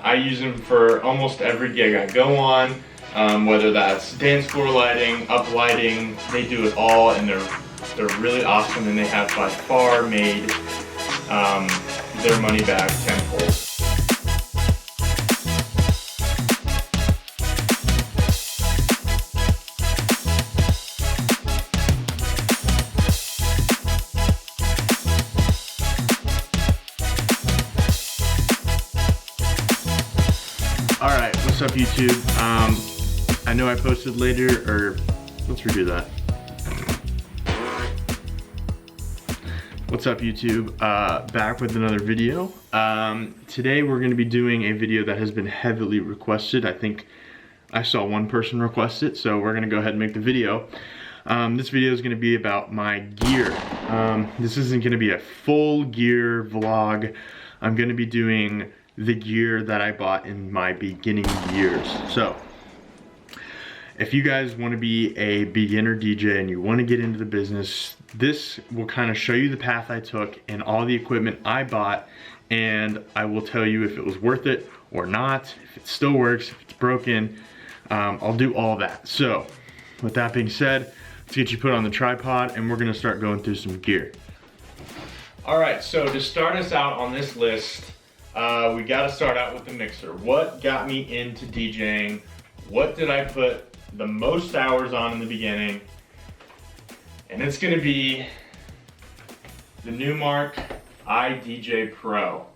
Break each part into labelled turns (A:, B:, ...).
A: I use them for almost every gig I go on, whether that's dance floor lighting, up lighting, they do it all, and they're really awesome, and they have by far made their money back tenfold. Alright, what's up YouTube? I know I posted later, or let's redo that. What's up YouTube? Back with another video. Today we're going to be doing a video that has been heavily requested. I think I saw one person request it, so we're going to go ahead and make the video. This video is going to be about my gear. This isn't going to be a full gear vlog. I'm going to be doing the gear that I bought in my beginning years. So if you guys want to be a beginner DJ and you want to get into the business, this will kind of show you the path I took and all the equipment I bought, and I will tell you if it was worth it or not, if it still works, if it's broken. I'll do all that. So with that being said, let's get you put on the tripod and we're going to start going through some gear. Alright, so to start us out on this list, we got to start out with the mixer. What got me into DJing? What did I put the most hours on in the beginning? And it's going to be the Numark iDJ Pro.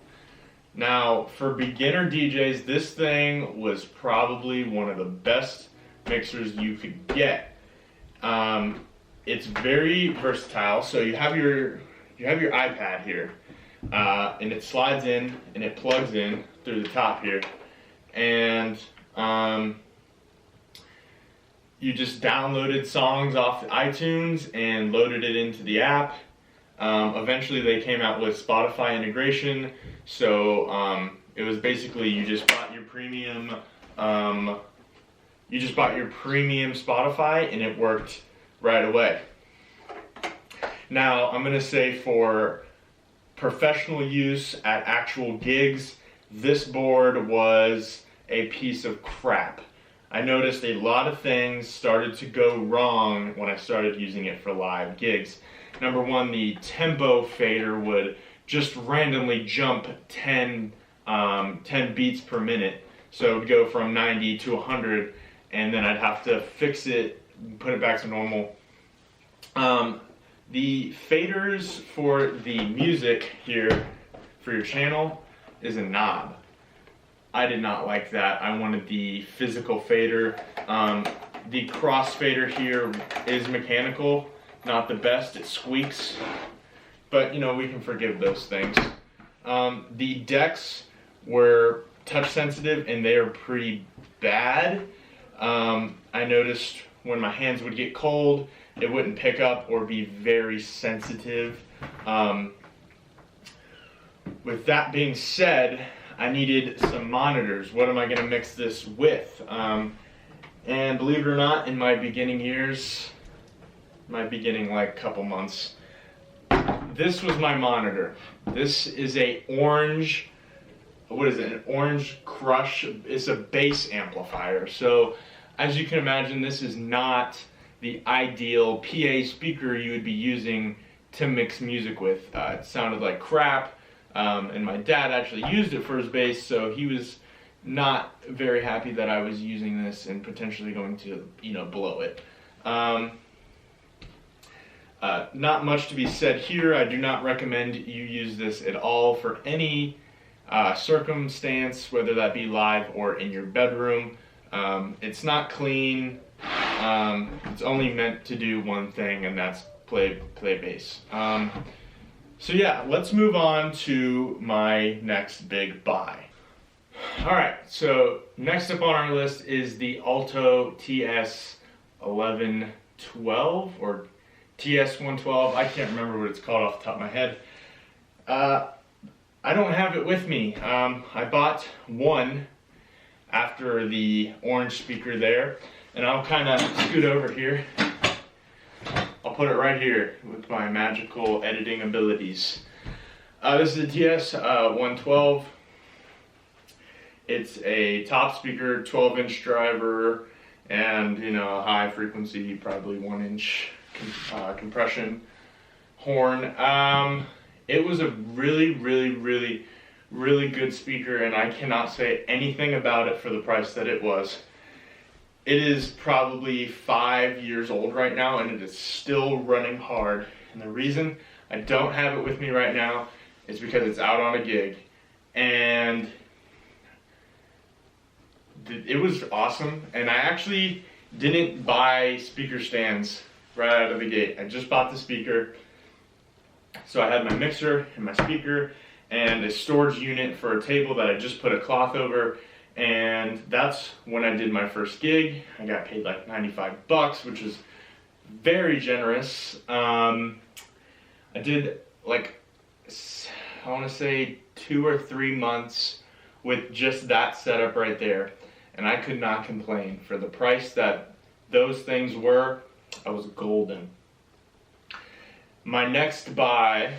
A: Now, for beginner DJs, this thing was probably one of the best mixers you could get. It's very versatile. So you have your iPad here. And it slides in and it plugs in through the top here, and you just downloaded songs off iTunes and loaded it into the app. Eventually they came out with Spotify integration, so it was basically you just bought your premium Spotify and it worked right away. Now I'm gonna say for professional use at actual gigs, this board was a piece of crap. I noticed a lot of things started to go wrong when I started using it for live gigs. Number one, the tempo fader would just randomly jump 10 beats per minute. So it would go from 90 to 100, and then I'd have to fix it, put it back to normal. The faders for the music here for your channel is a knob. I did not like that. I wanted the physical fader. The cross fader here is mechanical, not the best. It squeaks, but you know, we can forgive those things. The decks were touch sensitive and they are pretty bad. I noticed when my hands would get cold, it wouldn't pick up or be very sensitive. With that being said, I needed some monitors. What am I going to mix this with? And believe it or not, in my beginning years, like couple months, this was my monitor. This is a orange, what is it, an Orange Crush. It's a bass amplifier. So as you can imagine, this is not the ideal PA speaker you would be using to mix music with. It sounded like crap, and my dad actually used it for his bass, so he was not very happy that I was using this and potentially going to, you know, blow it. Not much to be said here. I do not recommend you use this at all for any circumstance, whether that be live or in your bedroom. It's not clean. It's only meant to do one thing, and that's play bass. So yeah, let's move on to my next big buy. Alright, so next up on our list is the Alto TS112 or TS112. I can't remember what it's called off the top of my head. I don't have it with me. I bought one after the orange speaker there, and I'll kind of scoot over here. I'll put it right here with my magical editing abilities. This is the TS112. It's a top speaker, 12-inch driver, and you know, a high frequency, probably 1-inch compression horn. It was a really good speaker, and I cannot say anything about it for the price that it was. It is probably 5 years old right now, and it is still running hard. And the reason I don't have it with me right now is because it's out on a gig, and it was awesome. And I actually didn't buy speaker stands right out of the gate. I just bought the speaker. So I had my mixer and my speaker and a storage unit for a table that I just put a cloth over, and that's when I did my first gig. I got paid like 95 bucks, which is very generous. I did like, I want to say 2 or 3 months with just that setup right there, and I could not complain. For the price that those things were, I was golden. My next buy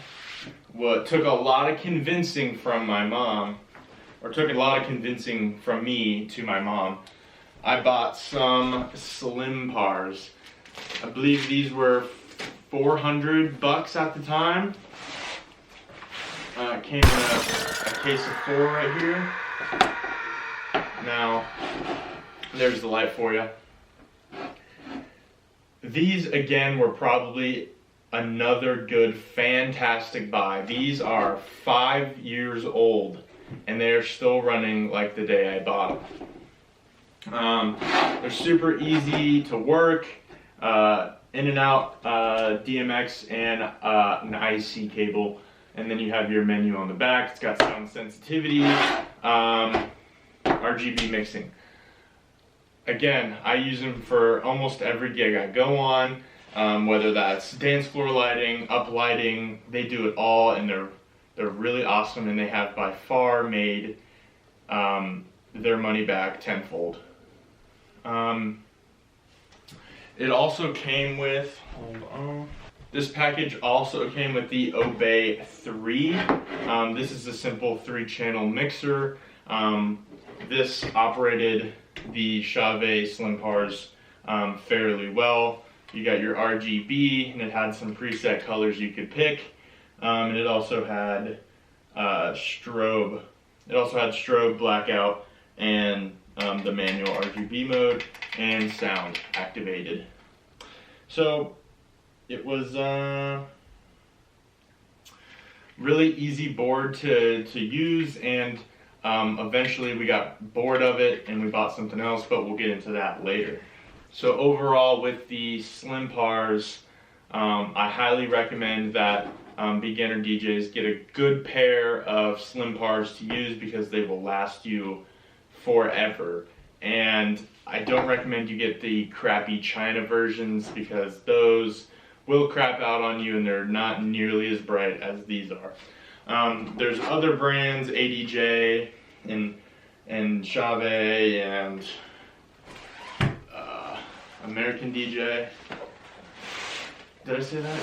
A: took a lot of convincing from my mom, or took a lot of convincing from me to my mom. I bought some Slim Pars. I believe these were 400 bucks at the time. It came in a case of 4 right here. Now, there's the light for you. These again were probably another good, fantastic buy. These are 5 years old, and they are still running like the day I bought them. They're super easy to work, in and out DMX and an IC cable, and then you have your menu on the back. It's got sound sensitivity, RGB mixing. Again, I use them for almost every gig I go on. Whether that's dance floor lighting, up lighting, they do it all, and they're really awesome, and they have by far made their money back tenfold. It also came with, this package also came with the Obey 3. This is a simple 3-channel mixer. This operated the Chave Slim Pars fairly well. You got your RGB, and it had some preset colors you could pick. And it also had strobe. It also had strobe, blackout, and the manual RGB mode, and sound activated. So it was really easy board to use, and eventually we got bored of it and we bought something else, but we'll get into that later. So overall, with the Slim Pars, I highly recommend that beginner DJs get a good pair of Slim Pars to use, because they will last you forever. And I don't recommend you get the crappy China versions, because those will crap out on you, and they're not nearly as bright as these are. There's other brands, ADJ and Chave and American DJ. Did I say that?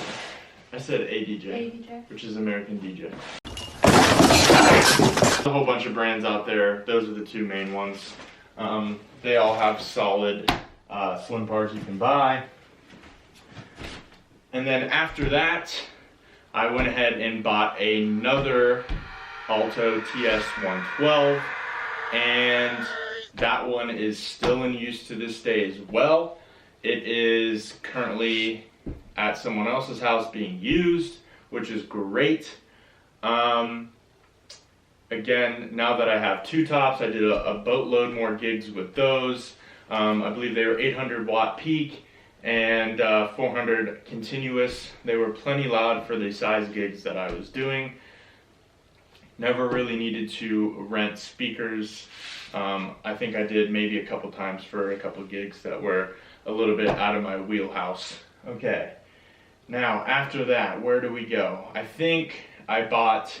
A: I said ADJ, which is American DJ. There's a whole bunch of brands out there. Those are the 2 main ones. They all have solid Slim Pars you can buy. And then after that, I went ahead and bought another Alto TS112, and that one is still in use to this day as well. It is currently at someone else's house being used, which is great. Again, now that I have 2 tops, I did a boatload more gigs with those. I believe they were 800 watt peak and 400 continuous. They were plenty loud for the size gigs that I was doing. Never really needed to rent speakers. I think I did maybe a couple times for a couple gigs that were a little bit out of my wheelhouse. Okay, now after that, where do we go? I think I bought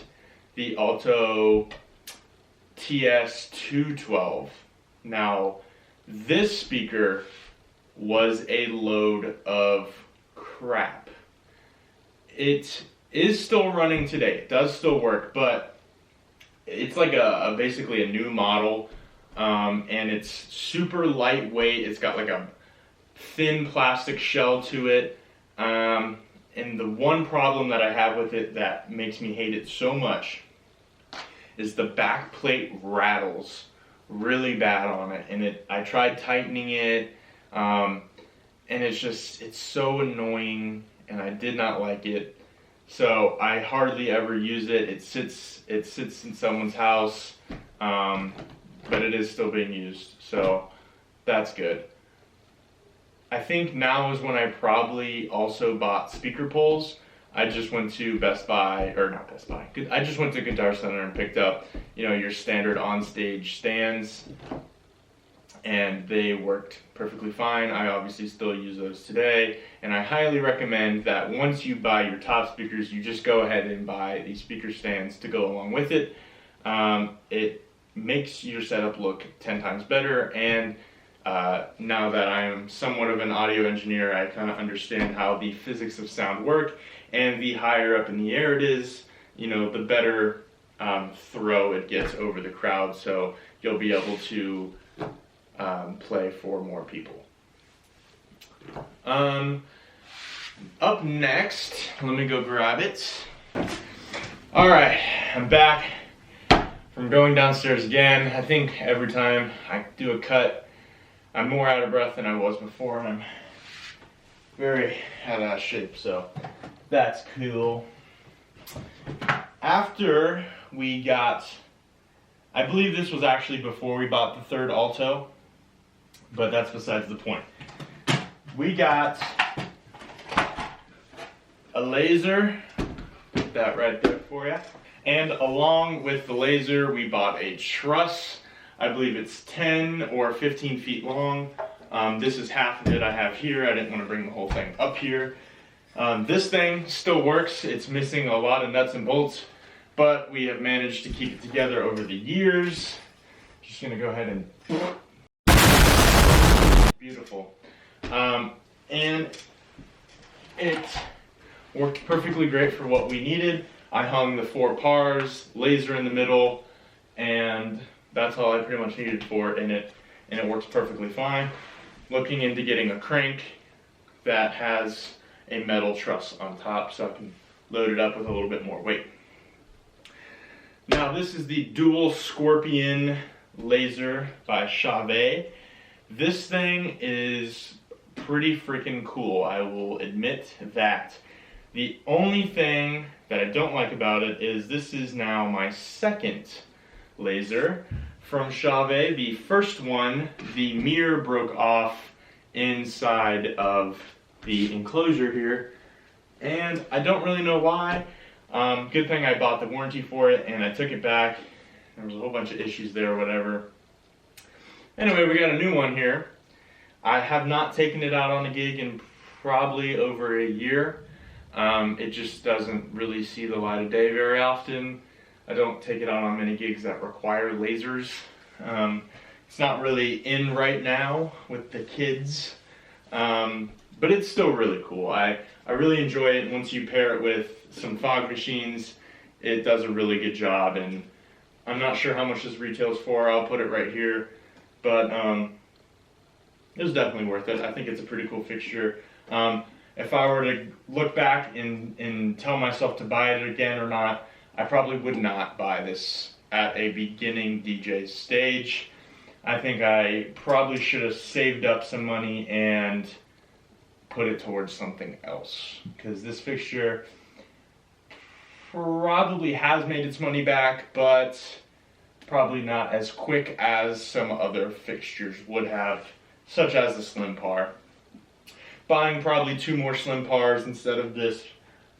A: the Alto TS112. Now, this speaker was a load of crap. It is still running today. It does still work, but it's like basically a new model, and it's super lightweight. It's got like a thin plastic shell to it, and the one problem that I have with it that makes me hate it so much is the back plate rattles really bad on it, and I tried tightening it, and it's so annoying, and I did not like it. So I hardly ever use it. It sits in someone's house, but it is still being used, so that's good. I think now is when I probably also bought speaker poles. I just went to Best Buy, or not Best Buy, I just went to Guitar Center and picked up, you know, your standard on-stage stands, and they worked perfectly fine. I obviously still use those today, and I highly recommend that once you buy your top speakers, you just go ahead and buy these speaker stands to go along with it. It makes your setup look 10 times better, and now that I am somewhat of an audio engineer, I kind of understand how the physics of sound work, and the higher up in the air it is, you know, the better throw it gets over the crowd, so you'll be able to play for more people. Up next, let me go grab it. Alright, I'm back from going downstairs again. I think every time I do a cut, I'm more out of breath than I was before, and I'm very out of shape, so that's cool. After we got, I believe this was actually before we bought the third Alto, but that's besides the point. We got a laser, put that right there for you, and along with the laser we bought a truss. I believe it's 10 or 15 feet long. This is half of it I have here. I didn't want to bring the whole thing up here. This thing still works. It's missing a lot of nuts and bolts, but we have managed to keep it together over the years. Just gonna go ahead and beautiful. And it worked perfectly great for what we needed. I hung the 4 pars, laser in the middle, and that's all I pretty much needed for it, and it works perfectly fine. Looking into getting a crank that has a metal truss on top so I can load it up with a little bit more weight. Now this is the dual Scorpion laser by Chave. This thing is pretty freaking cool, I will admit that. The only thing that I don't like about it is this is now my second laser from Chave. The first one, the mirror broke off inside of the enclosure here, and I don't really know why. Good thing I bought the warranty for it and I took it back. There was a whole bunch of issues there or whatever. Anyway, we got a new one here. I have not taken it out on a gig in probably over a year. It just doesn't really see the light of day very often. I don't take it out on many gigs that require lasers. It's not really in right now with the kids, but it's still really cool. I really enjoy it. Once you pair it with some fog machines, it does a really good job, and I'm not sure how much this retails for. I'll put it right here, but it was definitely worth it. I think it's a pretty cool fixture. If I were to look back and tell myself to buy it again or not, I probably would not buy this at a beginning DJ stage. I think I probably should have saved up some money and put it towards something else, because this fixture probably has made its money back, but probably not as quick as some other fixtures would have, such as the Slim Par. Buying probably 2 more Slim Pars instead of this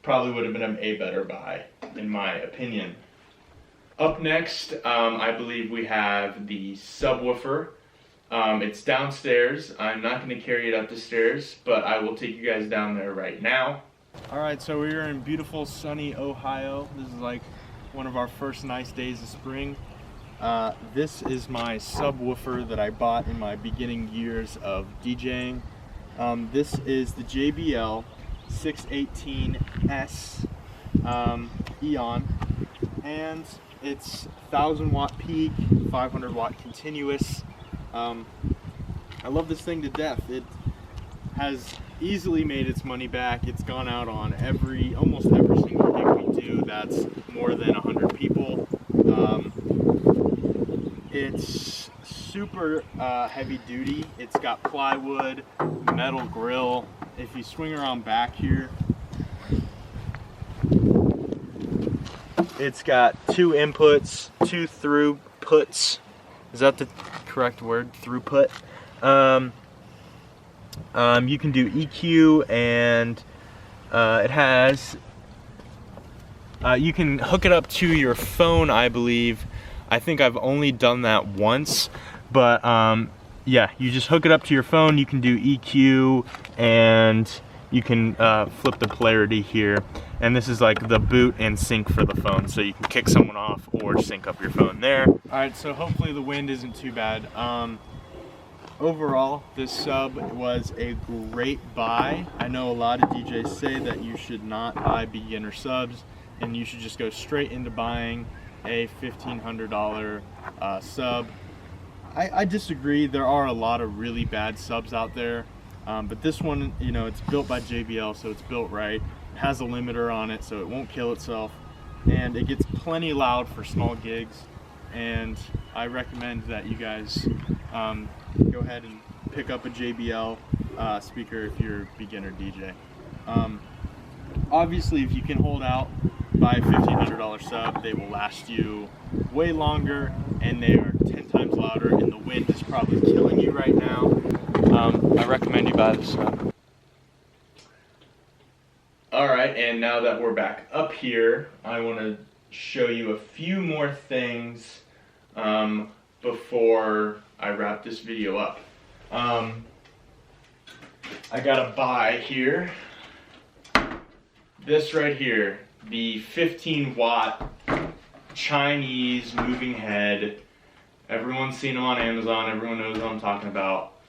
A: probably would have been a better buy, in my opinion. Up next, I believe we have the Subwoofer. It's downstairs. I'm not going to carry it up the stairs, but I will take you guys down there right now. Alright, so we are in beautiful sunny Ohio. This is like one of our first nice days of spring. This is my subwoofer that I bought in my beginning years of DJing. This is the JBL 618S Eon, and it's 1000 watt peak, 500 watt continuous. I love this thing to death. It has easily made its money back. It's gone out on almost every single gig we do that's more than 100 people. It's super heavy duty. It's got plywood, metal grill. If you swing around back here, it's got 2 inputs, 2 throughputs. Is that the correct word? Throughput. You can do EQ, and it has, you can hook it up to your phone, I believe. I think I've only done that once, but yeah, you just hook it up to your phone. You can do EQ, and you can flip the polarity here. And this is like the boot and sync for the phone, so you can kick someone off or sync up your phone there. All right, so hopefully the wind isn't too bad. Overall, this sub was a great buy. I know a lot of DJs say that you should not buy beginner subs, and you should just go straight into buying a $1,500 sub. I disagree. There are a lot of really bad subs out there, but this one, you know, it's built by JBL, so it's built right. It has a limiter on it, so it won't kill itself, and it gets plenty loud for small gigs. And I recommend that you guys go ahead and pick up a JBL speaker if you're a beginner DJ. Obviously, if you can hold out, buy a $1,500 sub. They will last you way longer, and they are 10 times louder, and the wind is probably killing you right now. I recommend you buy the sub. Alright, and now that we're back up here, I want to show you a few more things before I wrap this video up. I got a buy here. This right here, the 15 watt Chinese moving head. Everyone's seen them on Amazon, everyone knows what I'm talking about.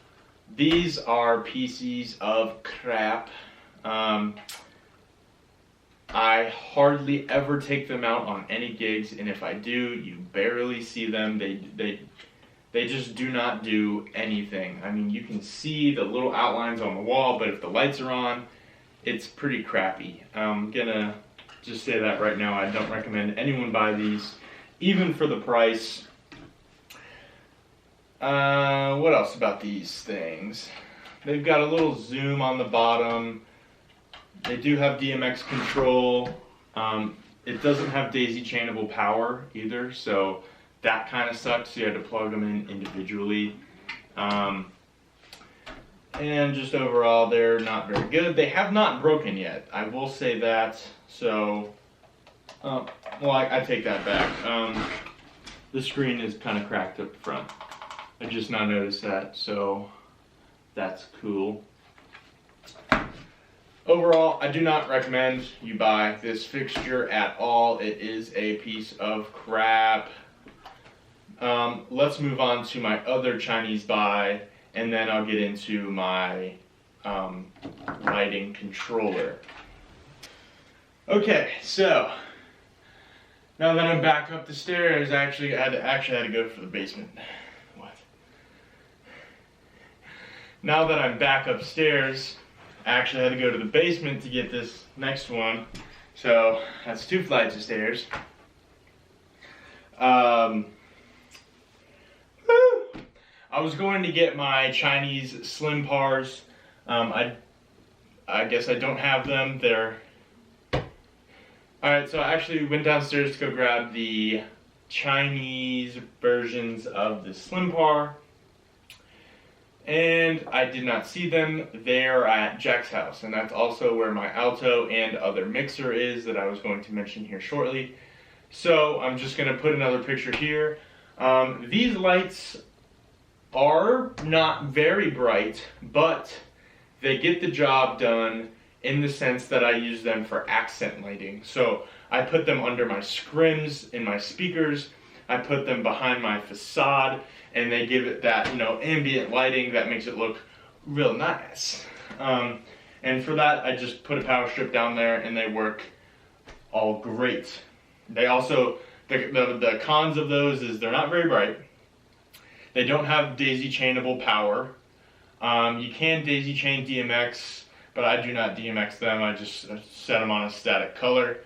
A: These are pieces of crap. I hardly ever take them out on any gigs, and if I do, you barely see them. They just do not do anything. I mean, you can see the little outlines on the wall, but if the lights are on, it's pretty crappy. I'm gonna just say that right now. I don't recommend anyone buy these, even for the price. What else about these things? They've got a little zoom on the bottom. They do have DMX control. It doesn't have daisy chainable power either, so that kind of sucks. You had to plug them in individually. And just overall, they're not very good. They have not broken yet, I will say that. So, well, I take that back. The screen is kind of cracked up front. I just now noticed that, so that's cool. Overall, I do not recommend you buy this fixture at all. It is a piece of crap. Let's move on to my other Chinese buy, and then I'll get into my lighting controller. Okay, so now that I'm back up the stairs, I actually had to go for the basement. What? Now that I'm back upstairs, I actually had to go to the basement to get this next one. So that's 2 flights of stairs. I was going to get my Chinese slim pars. I guess I don't have them. They're alright, so I actually went downstairs to go grab the Chinese versions of the slim par. And I did not see them. They're at Jack's house, and that's also where my Alto and other mixer is that I was going to mention here shortly. So I'm just going to put another picture here. These lights are not very bright, but they get the job done in the sense that I use them for accent lighting. So I put them under my scrims in my speakers. I put them behind my facade, and they give it that, you know, ambient lighting that makes it look real nice. And for that, I just put a power strip down there, and they work all great. They also The cons of those is they're not very bright. They don't have daisy chainable power. You can daisy chain DMX, but I do not DMX them. I just set them on a static color.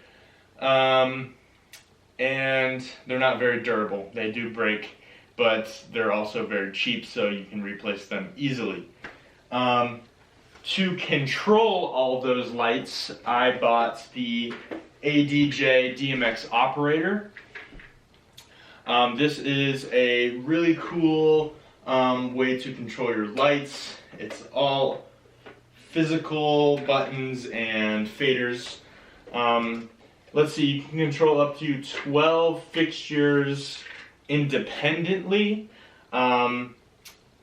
A: And they're not very durable. They do break, but they're also very cheap, so you can replace them easily. To control all those lights, I bought the DMX Operator. This is a really cool way to control your lights. It's all physical buttons and faders. Let's see, you can control up to 12 fixtures independently. And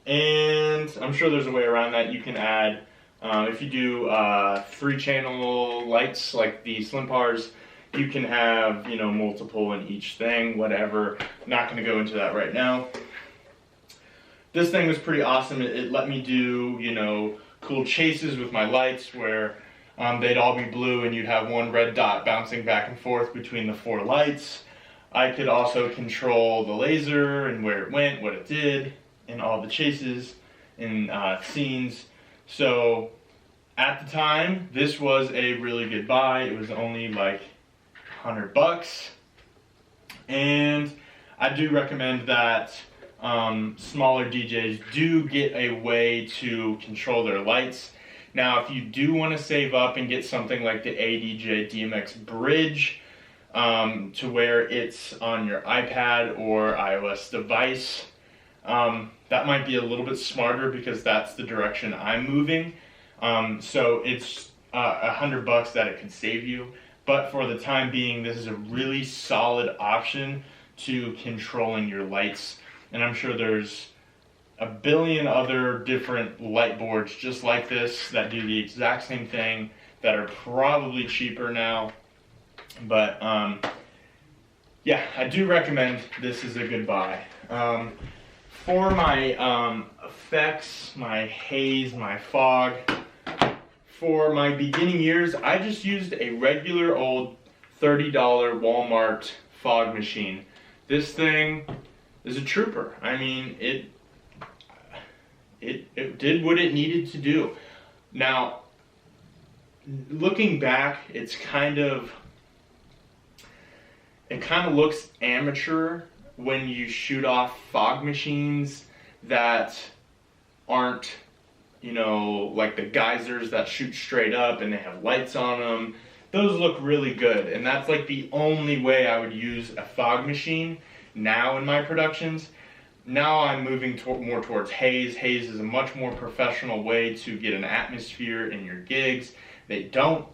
A: I'm sure there's a way around that. You can add, if you do 3-channel lights like the Slim Pars, you can have, you know, multiple in each thing, whatever. I'm not going to go into that right now. This thing was pretty awesome. It let me do, you know, cool chases with my lights where they'd all be blue and you'd have one red dot bouncing back and forth between the 4 lights. I could also control the laser and where it went, what it did, and all the chases and scenes. So at the time, this was a really good buy. It was only like $100, and I do recommend that smaller DJs do get a way to control their lights. Now, if you do want to save up and get something like the DMX Bridge, to where it's on your iPad or iOS device, that might be a little bit smarter because that's the direction I'm moving. So it's $100 that it could save you. But for the time being, this is a really solid option to controlling your lights. And I'm sure there's a billion other different light boards just like this that do the exact same thing that are probably cheaper now. But yeah, I do recommend this is a good buy. For my effects, my haze, my fog, for my beginning years, I just used a regular old $30 Walmart fog machine. This thing is a trooper. I mean, it did what it needed to do. Now, looking back, it kind of looks amateur when you shoot off fog machines that aren't, you know, like the geysers that shoot straight up and they have lights on them. Those look really good, and that's like the only way I would use a fog machine now in my productions. Now I'm moving more towards haze. Haze is a much more professional way to get an atmosphere in your gigs. They don't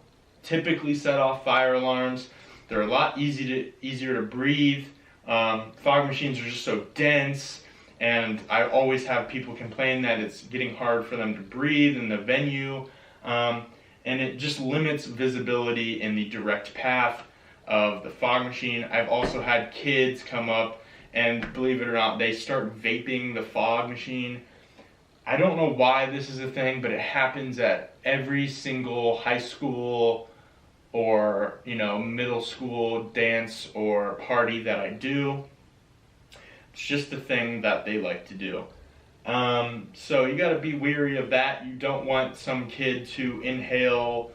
A: typically set off fire alarms. They're a lot easier to breathe. Fog machines are just so dense, and I always have people complain that it's getting hard for them to breathe in the venue, and it just limits visibility in the direct path of the fog machine. I've also had kids come up and, believe it or not, they start vaping the fog machine. I don't know why this is a thing, but it happens at every single high school or, you know, middle school dance or party that I do. It's just a thing that they like to do. So you got to be wary of that. You don't want some kid to inhale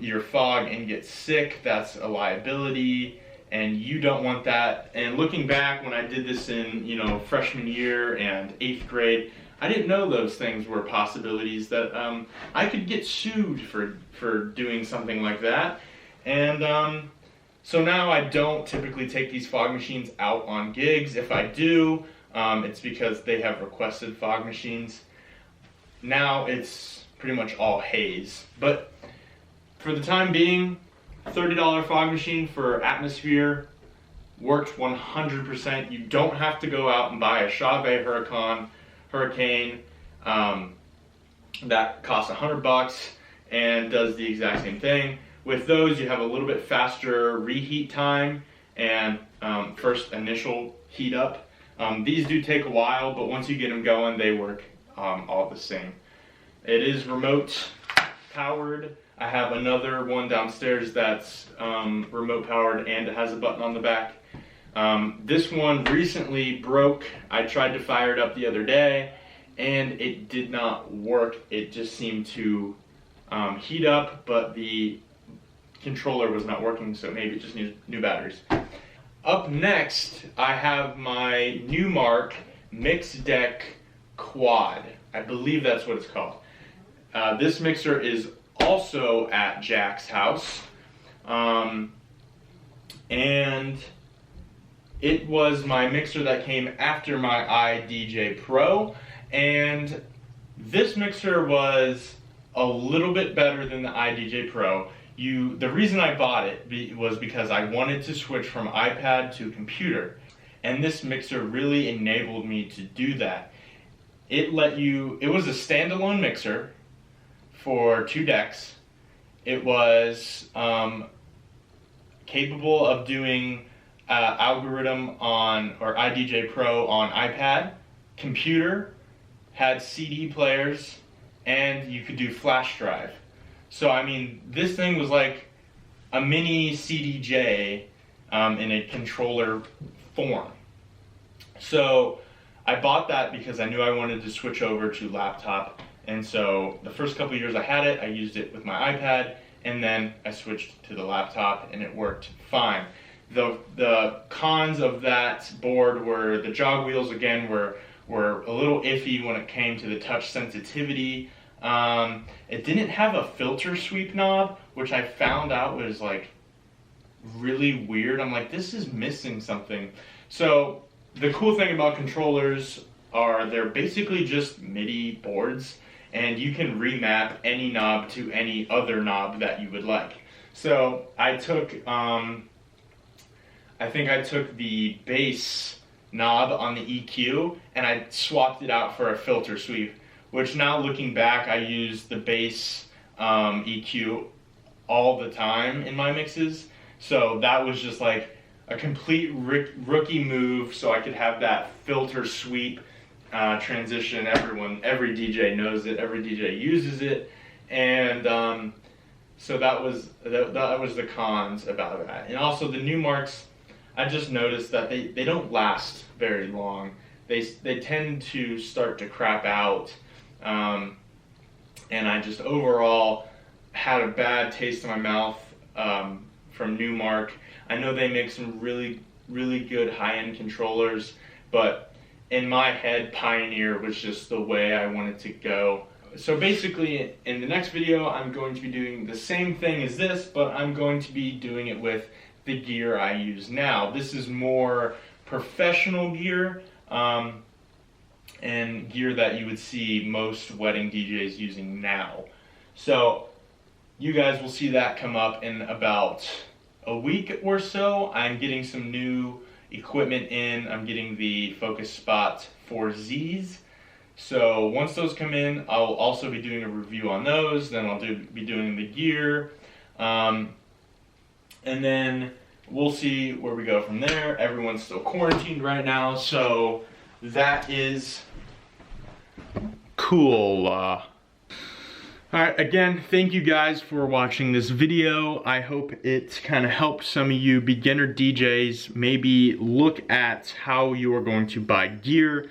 A: your fog and get sick. That's a liability, and you don't want that. And looking back, when I did this in, you know, freshman year and 8th grade, I didn't know those things were possibilities, that I could get sued for doing something like that. And so now I don't typically take these fog machines out on gigs. If I do, it's because they have requested fog machines. Now it's pretty much all haze. But for the time being, $30 fog machine for atmosphere worked 100%. You don't have to go out and buy a Chauvet Hurricane that costs $100 and does the exact same thing. With those, you have a little bit faster reheat time and first initial heat up. These do take a while, but once you get them going, they work all the same. It is remote powered. I have another one downstairs that's remote powered and it has a button on the back. This one recently broke. I tried to fire it up the other day and it did not work. It just seemed to heat up, but the controller was not working, so maybe it just needs new batteries. Up next, I have my Newmark Mix Deck Quad. I believe that's what it's called. This mixer is also at Jack's house. And it was my mixer that came after my iDJ Pro. And this mixer was a little bit better than the iDJ Pro. The reason I bought it was because I wanted to switch from iPad to computer, and this mixer really enabled me to do that. It was a standalone mixer for 2 decks. It was capable of doing algorithm or iDJ Pro on iPad, computer, had CD players, and you could do flash drive. So I mean, this thing was like a mini CDJ in a controller form. So I bought that because I knew I wanted to switch over to laptop. And so the first couple of years I had it, I used it with my iPad, and then I switched to the laptop and it worked fine. The cons of that board were the jog wheels, again, were a little iffy when it came to the touch sensitivity. It didn't have a filter sweep knob, which I found out was like really weird. I'm like, this is missing something. So the cool thing about controllers are they're basically just MIDI boards, and you can remap any knob to any other knob that you would like. So I took, I think I took the bass knob on the EQ and I swapped it out for a filter sweep, which now looking back, I use the bass EQ all the time in my mixes. So that was just like a complete rookie move, so I could have that filter sweep transition. Every DJ knows it, every DJ uses it, and so that was the cons about that. And also the Newmarks, I just noticed that they don't last very long. They tend to start to crap out, and I just overall had a bad taste in my mouth from Newmark. I know they make some really good high-end controllers, but in my head, Pioneer was just the way I wanted to go. So basically, in the next video, I'm going to be doing the same thing as this, but I'm going to be doing it with the gear I use now. This is more professional gear, and gear that you would see most wedding DJs using now. So you guys will see that come up in about a week or so. I'm getting some new equipment in. I'm getting the Focus Spot 4Zs. So once those come in, I'll also be doing a review on those. Then I'll be doing the gear. And then we'll see where we go from there. Everyone's still quarantined right now, so that is cool. Alright, again, thank you guys for watching this video. I hope it kind of helped some of you beginner DJs maybe look at how you are going to buy gear.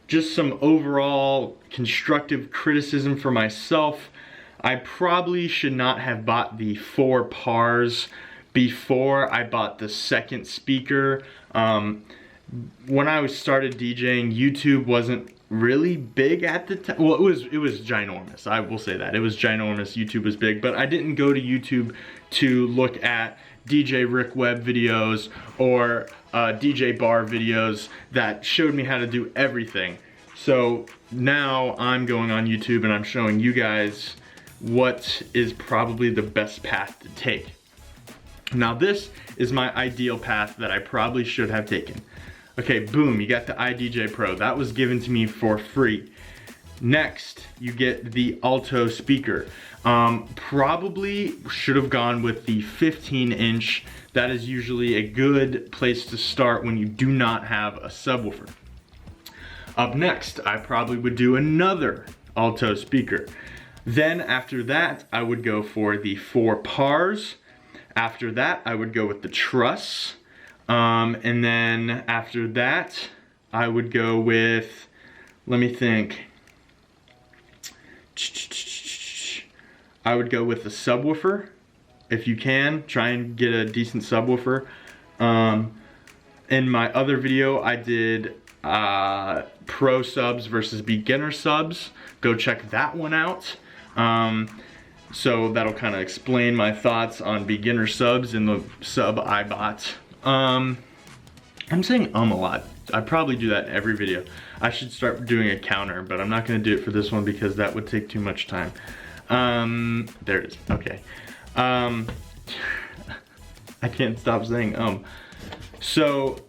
A: Just some overall constructive criticism for myself. I probably should not have bought the 4 pars before I bought the second speaker. When I started DJing, YouTube wasn't really big at the time. Well, it was ginormous. I will say that. It was ginormous. YouTube was big, but I didn't go to YouTube to look at DJ Rick Webb videos or DJ Bar videos that showed me how to do everything. So now I'm going on YouTube and I'm showing you guys what is probably the best path to take. Now this is my ideal path that I probably should have taken. Okay, boom, you got the iDJ Pro. That was given to me for free. Next, you get the Alto speaker. Probably should have gone with the 15-inch. That is usually a good place to start when you do not have a subwoofer. Up next, I probably would do another Alto speaker. Then after that, I would go for the 4 pars. After that, I would go with the truss. And then after that, I would go with, let me think. I would go with the subwoofer. If you can, try and get a decent subwoofer. In my other video, I did pro subs versus beginner subs. Go check that one out. So that'll kind of explain my thoughts on beginner subs and the sub I bought. I'm saying a lot. I probably do that in every video. I should start doing a counter, but I'm not gonna do it for this one because that would take too much time. There it is, okay. I can't stop saying So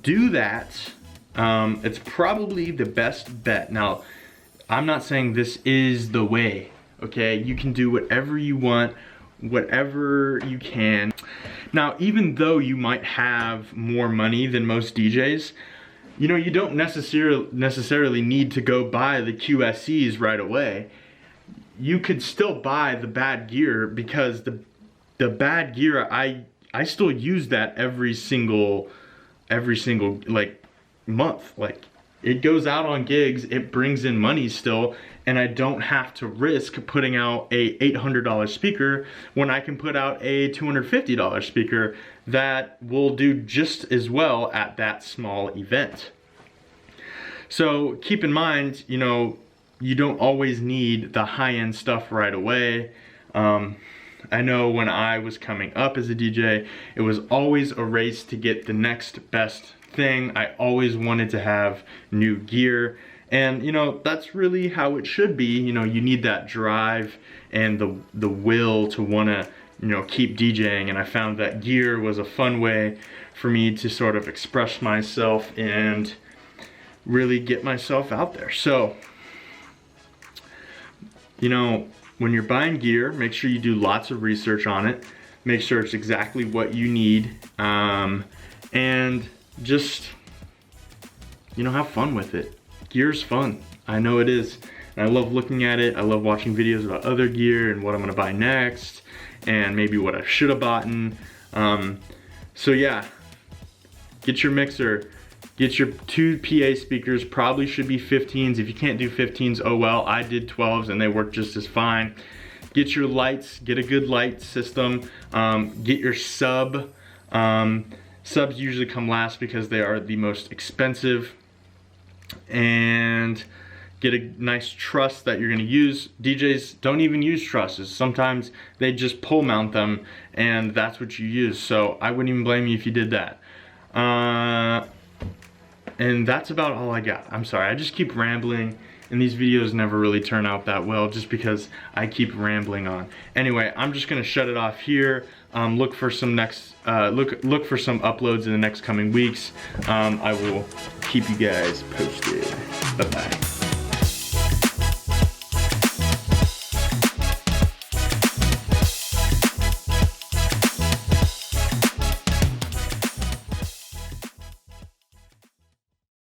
A: do that. It's probably the best bet. Now, I'm not saying this is the way, okay? You can do whatever you want, whatever you can. Now, even though you might have more money than most DJs, you know, you don't necessarily need to go buy the QSCs right away. You could still buy the bad gear, because the bad gear, I still use that every single like month. Like, it goes out on gigs, it brings in money still, and I don't have to risk putting out a $800 speaker when I can put out a $250 speaker that will do just as well at that small event. So keep in mind, you know, you don't always need the high-end stuff right away. I know when I was coming up as a DJ, it was always a race to get the next best thing. I always wanted to have new gear, and you know, that's really how it should be. You know, you need that drive and the will to want to, you know, keep DJing, and I found that gear was a fun way for me to sort of express myself and really get myself out there. So, you know, when you're buying gear, make sure you do lots of research on it. Make sure it's exactly what you need, and just, you know, have fun with it. Gear's fun. I know it is. And I love looking at it. I love watching videos about other gear and what I'm gonna buy next, and maybe what I should have bought. So yeah, get your mixer. Get your 2 PA speakers, probably should be 15s. If you can't do 15s, oh well, I did 12s and they work just as fine. Get your lights, get a good light system. Get your sub. Subs usually come last because they are the most expensive. And get a nice truss that you're gonna use. DJs don't even use trusses. Sometimes they just pole mount them and that's what you use. So I wouldn't even blame you if you did that. And that's about all I got. I'm sorry, I just keep rambling, and these videos never really turn out that well just because I keep rambling on. Anyway, I'm just gonna shut it off here. Look for some look for some uploads in the next coming weeks. I will keep you guys posted. Bye-bye.